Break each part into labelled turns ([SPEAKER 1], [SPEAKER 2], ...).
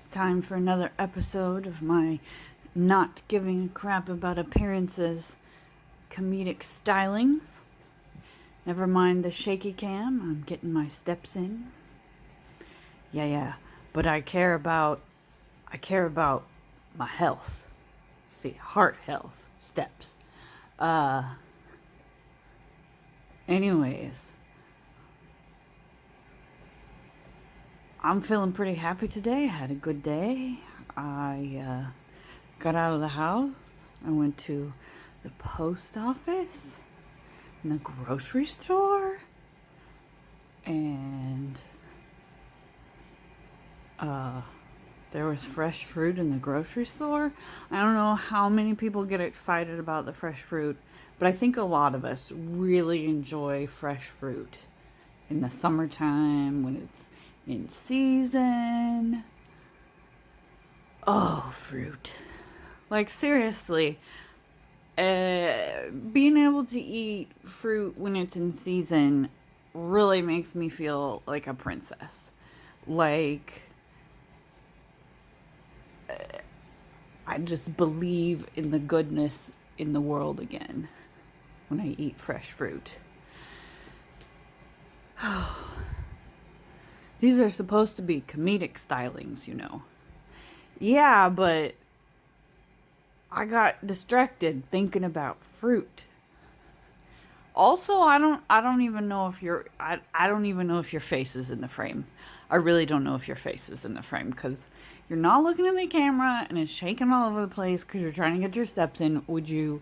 [SPEAKER 1] It's time for another episode of my not giving a crap about appearances comedic stylings. Never mind the shaky cam, I'm getting my steps in. Yeah, but I care about my health. See, heart health, steps. Anyways, I'm feeling pretty happy today. I had a good day. I got out of the house. I went to the post office and the grocery store. And there was fresh fruit in the grocery store. I don't know how many people get excited about the fresh fruit, but I think a lot of us really enjoy fresh fruit in the summertime when it's in season. Oh, fruit. Like, seriously, being able to eat fruit when it's in season really makes me feel like a princess. Like, I just believe in the goodness in the world again when I eat fresh fruit. These are supposed to be comedic stylings, you know. Yeah, but I got distracted thinking about fruit. Also, I don't even know if I don't even know if your face is in the frame. I really don't know if your face is in the frame because you're not looking at the camera and it's shaking all over the place because you're trying to get your steps in. Would you,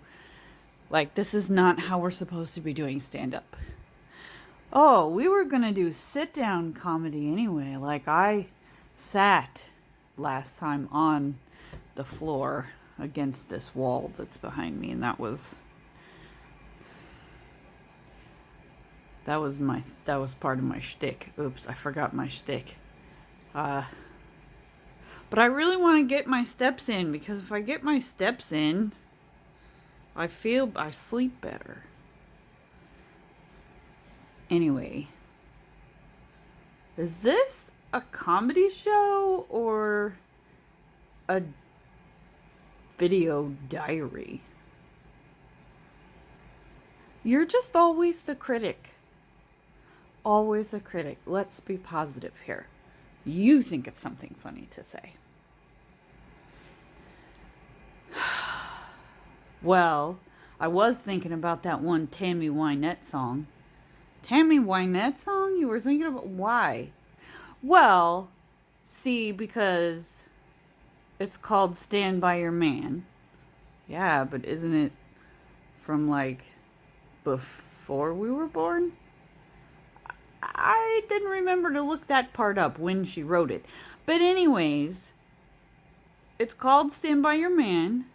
[SPEAKER 1] like, this is not how we're supposed to be doing stand-up. Oh, we were going to do sit-down comedy anyway. Like, I sat last time on the floor against this wall that's behind me, and that was part of my shtick. Oops, I forgot my shtick. But I really want to get my steps in, because if I get my steps in, I sleep better. Anyway, is this a comedy show or a video diary? You're just always the critic. Always the critic. Let's be positive here. You think of something funny to say. Well, I was thinking about that one Tammy Wynette song. Tammy Wynette song? You were thinking about why? Well, see, because it's called Stand By Your Man. Yeah, but isn't it from like before we were born? I didn't remember to look that part up when she wrote it. But anyways, it's called Stand By Your Man.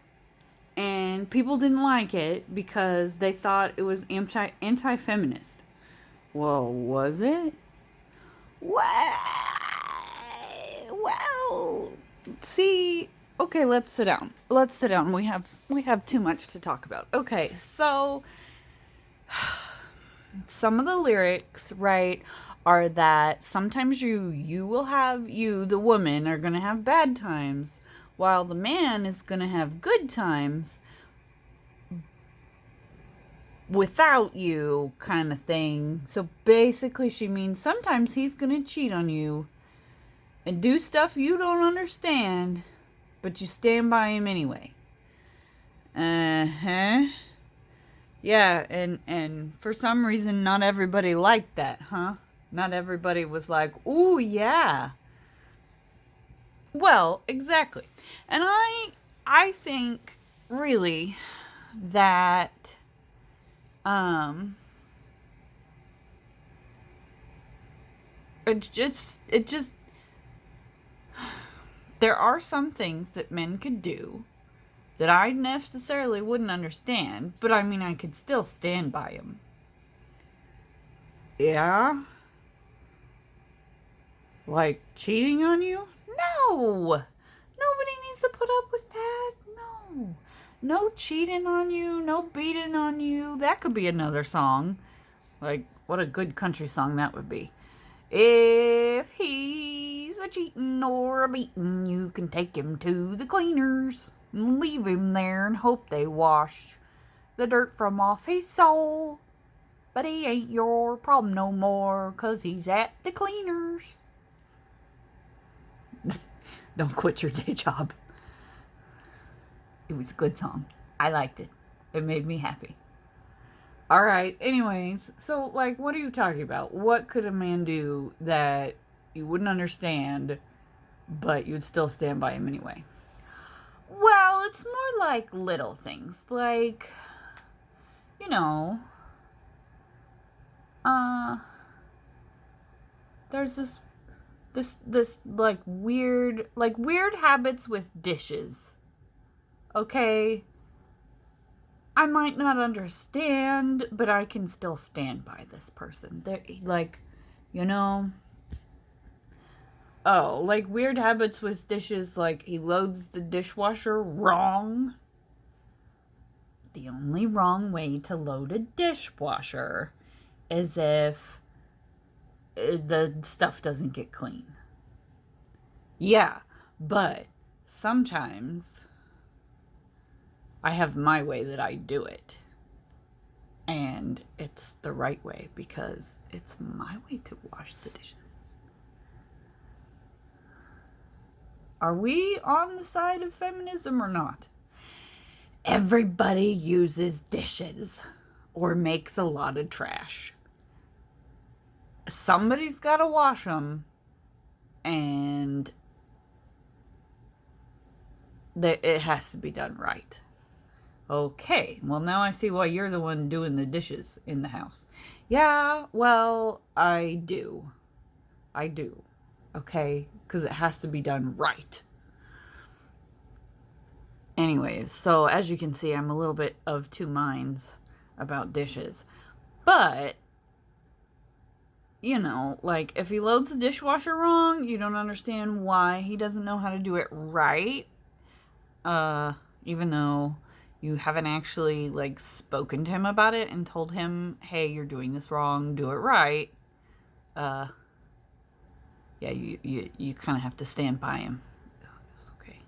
[SPEAKER 1] And people didn't like it because they thought it was anti-feminist. Well, was it? Well, see, okay, let's sit down. We have too much to talk about. Okay, so some of the lyrics, right, are that sometimes you, the woman, are going to have bad times, while the man is going to have good times without you, kind of thing. So basically she means sometimes he's going to cheat on you and do stuff you don't understand, but you stand by him anyway. Yeah, and for some reason not everybody liked that, huh? Not everybody was like, "Ooh, yeah." Well, exactly. And I think really that it just there are some things that men could do that I necessarily wouldn't understand, but I mean I could still stand by them. Yeah? Like cheating on you? No! Nobody needs to put up with that. No. No cheating on you, no beating on you. That could be another song. Like, what a good country song that would be. If he's a cheatin' or a beatin', you can take him to the cleaners and leave him there and hope they wash the dirt from off his soul. But he ain't your problem no more, 'cause he's at the cleaners. Don't quit your day job. It was a good song. I liked it. It made me happy. All right. Anyways, so, like, what are you talking about? What could a man do that you wouldn't understand, but you'd still stand by him anyway? Well, it's more like little things. Like, you know, there's this like weird habits with dishes. Okay? I might not understand, but I can still stand by this person. They're like, you know. Oh, like weird habits with dishes, like he loads the dishwasher wrong. The only wrong way to load a dishwasher is if the stuff doesn't get clean. Yeah, but sometimes I have my way that I do it. And it's the right way because it's my way to wash the dishes. Are we on the side of feminism or not? Everybody uses dishes or makes a lot of trash. Somebody's got to wash them, and it has to be done right. Okay, well, now I see why you're the one doing the dishes in the house. Yeah, well, I do. Okay, because it has to be done right. Anyways, so as you can see, I'm a little bit of two minds about dishes. But, you know, like, if he loads the dishwasher wrong, you don't understand why he doesn't know how to do it right. Even though you haven't actually, like, spoken to him about it and told him, hey, you're doing this wrong, do it right. Yeah, you kind of have to stand by him. It's okay.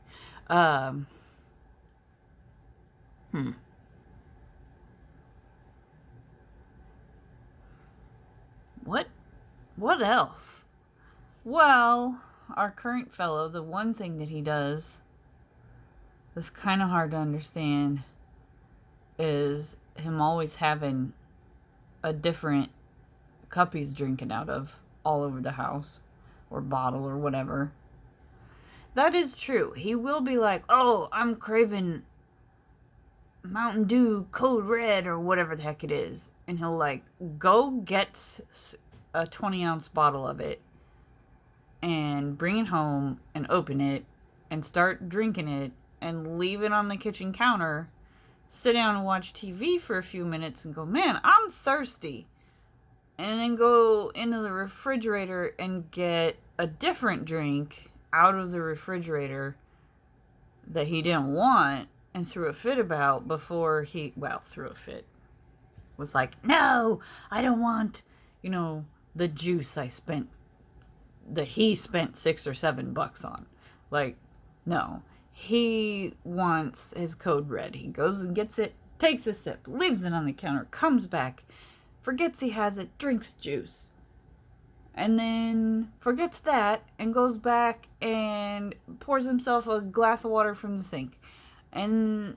[SPEAKER 1] What else? Well, our current fellow, the one thing that he does that's kind of hard to understand is him always having a different cup he's drinking out of all over the house, or bottle, or whatever. That is true. He will be like, oh, I'm craving Mountain Dew Code Red or whatever the heck it is. And he'll, like, go get a 20-ounce bottle of it and bring it home and open it and start drinking it and leave it on the kitchen counter, sit down and watch TV for a few minutes and go, man, I'm thirsty. And then go into the refrigerator and get a different drink out of the refrigerator that he didn't want and threw a fit about before threw a fit. Was like, no, I don't want, the juice he spent $6 or $7 on. Like, no. He wants his Code Red. He goes and gets it, takes a sip, leaves it on the counter, comes back, forgets he has it, drinks juice. And then forgets that and goes back and pours himself a glass of water from the sink. And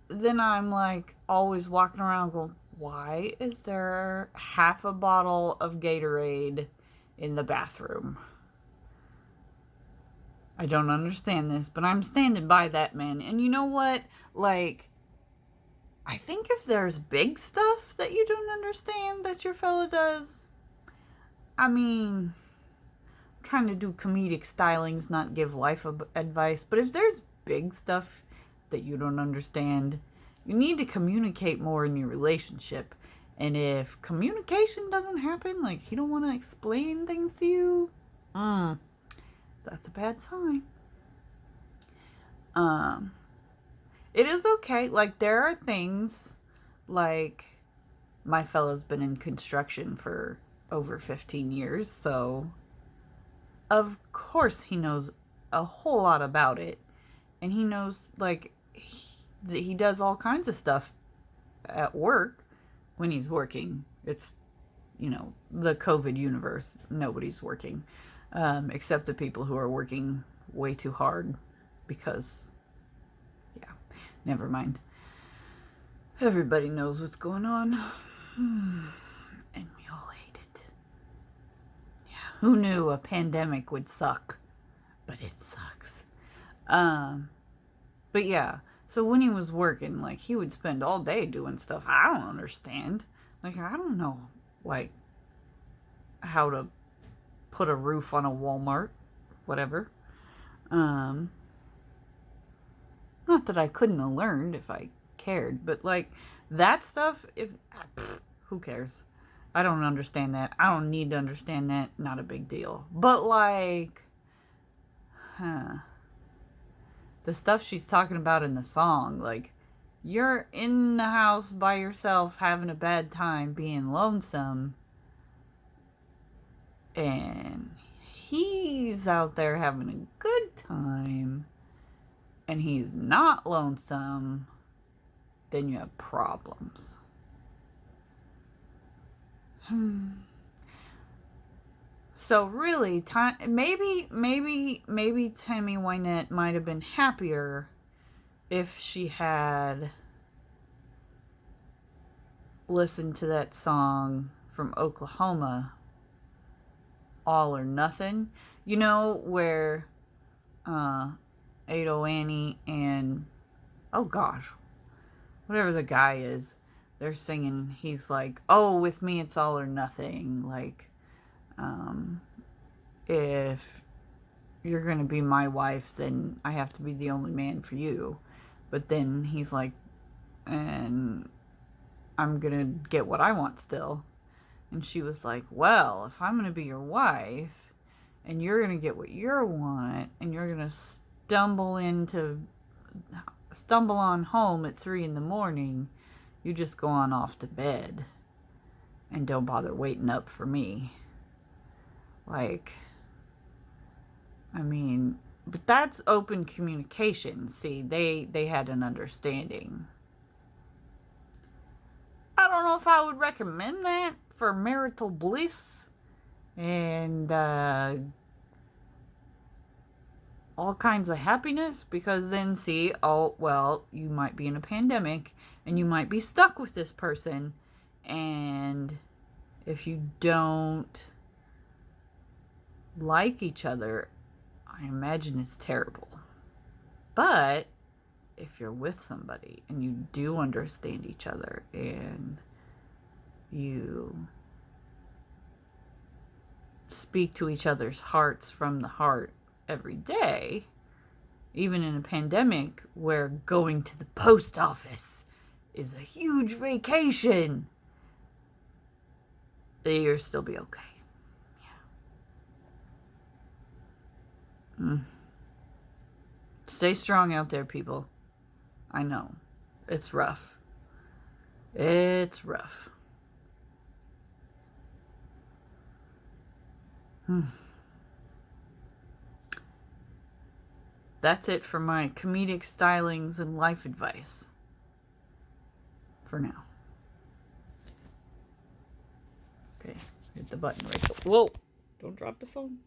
[SPEAKER 1] then I'm like always walking around going, why is there half a bottle of Gatorade in the bathroom? I don't understand this, but I'm standing by that man. And you know what? Like, I think if there's big stuff that you don't understand that your fella does, I mean, I'm trying to do comedic stylings, not give life advice, but if there's big stuff that you don't understand, you need to communicate more in your relationship. And if communication doesn't happen, like he don't want to explain things to you, that's a bad sign. It is okay. Like, there are things, like, my fellow's been in construction for over 15 years, so of course he knows a whole lot about it. And he knows, like, that he does all kinds of stuff at work when he's working. It's, the COVID universe. Nobody's working. Except the people who are working way too hard because, yeah, never mind. Everybody knows what's going on. And we all hate it. Yeah, who knew a pandemic would suck? But it sucks. But yeah, so when he was working, like, he would spend all day doing stuff I don't understand. Like, I don't know, like, how to put a roof on a Walmart, whatever. Not that I couldn't have learned if I cared, but, like, that stuff, who cares? I don't understand that. I don't need to understand that. Not a big deal. But, like, the stuff she's talking about in the song, like, you're in the house by yourself having a bad time, being lonesome, and he's out there having a good time, and he's not lonesome, then you have problems. So really, maybe Tammy Wynette might have been happier if she had listened to that song from Oklahoma, All or Nothing. You know, where Ado Annie and, oh gosh, whatever the guy is, they're singing, he's like, oh, with me it's all or nothing. Like, if you're going to be my wife, then I have to be the only man for you. But then he's like, and I'm going to get what I want still. And she was like, well, if I'm going to be your wife and you're going to get what you want and you're going to stumble on home at 3 a.m, you just go on off to bed and don't bother waiting up for me. Like, I mean, but that's open communication. See, they had an understanding. I don't know if I would recommend that for marital bliss and all kinds of happiness, because then, see, oh, well, you might be in a pandemic and you might be stuck with this person, and if you don't like each other, I imagine it's terrible. But if you're with somebody and you do understand each other and you speak to each other's hearts from the heart every day, even in a pandemic where going to the post office is a huge vacation, you'll still be okay. Stay strong out there, people. I know. It's rough. It's rough. That's it for my comedic stylings and life advice. For now. Okay, hit the button right there. Whoa! Don't drop the phone.